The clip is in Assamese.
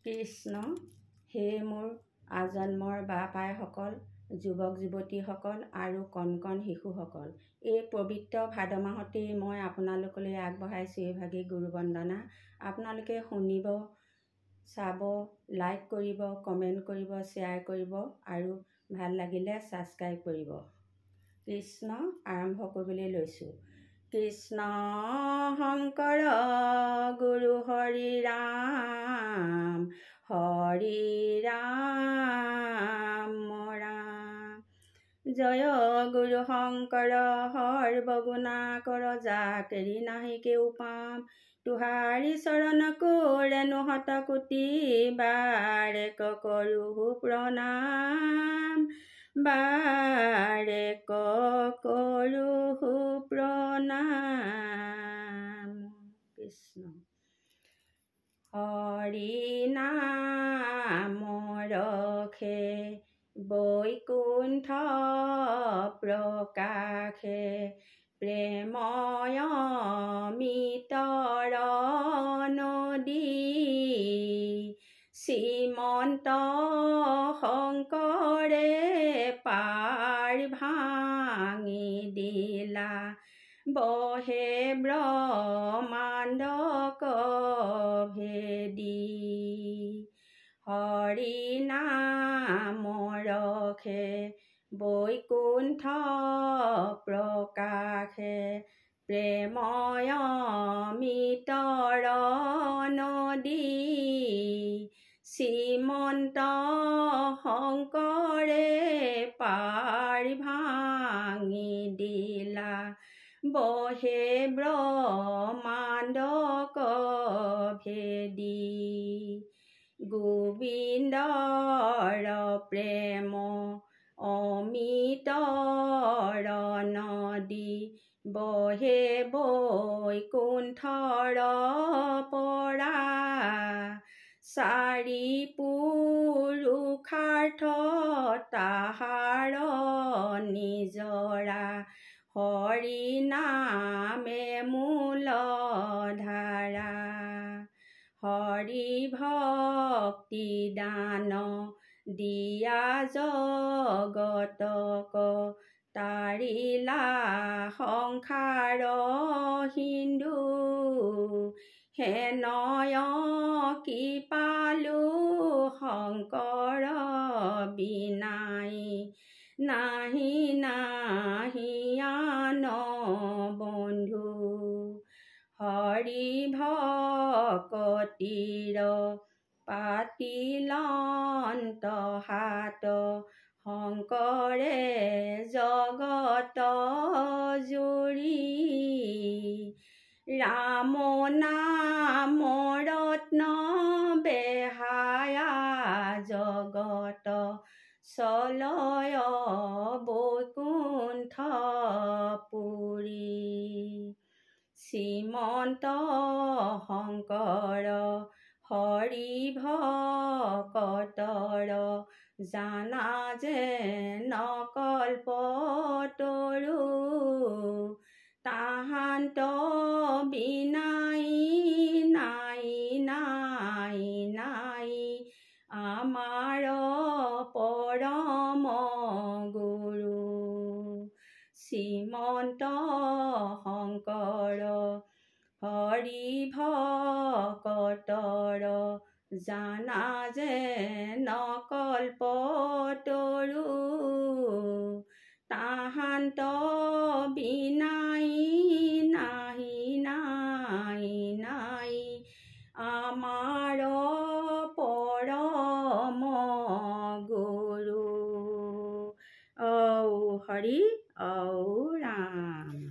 কৃষ্ণ। হে মোৰ আজন্মৰ বাপ আইসকল, যুৱক যুৱতীসকল আৰু কণ কণ শিশুসকল, এই পবিত্ৰ ভাদ মাহতেই মই আপোনালোকলৈ আগবঢ়াইছোঁ এইভাগী গুৰু বন্দনা। আপোনালোকে শুনিব, চাব, লাইক কৰিব, কমেণ্ট কৰিব, শ্বেয়াৰ কৰিব আৰু ভাল লাগিলে ছাবস্ক্ৰাইব কৰিব। কৃষ্ণ। আৰম্ভ কৰিবলৈ লৈছোঁ। কৃষ্ণ শংকৰ গুৰু হৰি ৰাম, হৰি ৰাম ৰাম। জয় গুৰু শংকৰ সৰ্বগুণাকৰ, যাকেৰি নাহি কেও পাম। তুহাৰি চৰণকো ৰেণু শতকোটি, বাৰেক কৰোঁ প্ৰণাম, বাৰেক কৰোঁ প্ৰণাম। কৃষ্ণ। হৰি নাম ৰখে বৈকুণ্ঠ প্ৰকাশে, প্ৰেময় মিতৰ নদী। শ্ৰীমন্ত শংকৰে পাৰ ভাঙি দিলা, বহে ব্ৰহ্মাণ্ডক ভেদি। হৰি নাম ৰখে বৈকুণ্ঠ প্ৰকাশে, প্ৰেময় মিতৰ নদী। শ্ৰীমন্ত শংকৰে পাৰ ভাঙি দিলা, বহে ব্ৰহ্মাণ্ডক ভেদি। গোবিন্দৰ প্ৰেম অমিতৰ নদী, বহে বৈকুণ্ঠৰ পৰা। চাৰি পুৰুষাৰ্থ তাহাৰ নিজৰা, হৰি নামে মূল ধাৰা। হৰি ভক্তি দান দিয়া জগতক, তাৰিলা সংসাৰ সিন্ধু। হেনয় কৃপালু শংকৰ বিনাই, নাহি নাহি আন বন্ধু। হৰি ভকতিৰ পাতিলন্ত হাত, শংকৰে জগত জুৰি। ৰাম নাম ৰত্ন বেহায়া, জগত চলয় বৈকুণ্ঠ পুৰি। শ্ৰীমন্ত শংকৰ হৰি ভকতৰ, জানা যেন কল্পতৰু। তাহান্ত বিনাই নাই নাই নাই, আমাৰ পৰম গুৰু। শ্ৰীমন্ত শংকৰ হৰি ভকতৰ, জানা যেন কল্পতৰু। তাহান্ত বিনাই নাহি নাই নাই, আমাৰ পৰম গুৰু। ঔ হৰি ঔ ৰাম।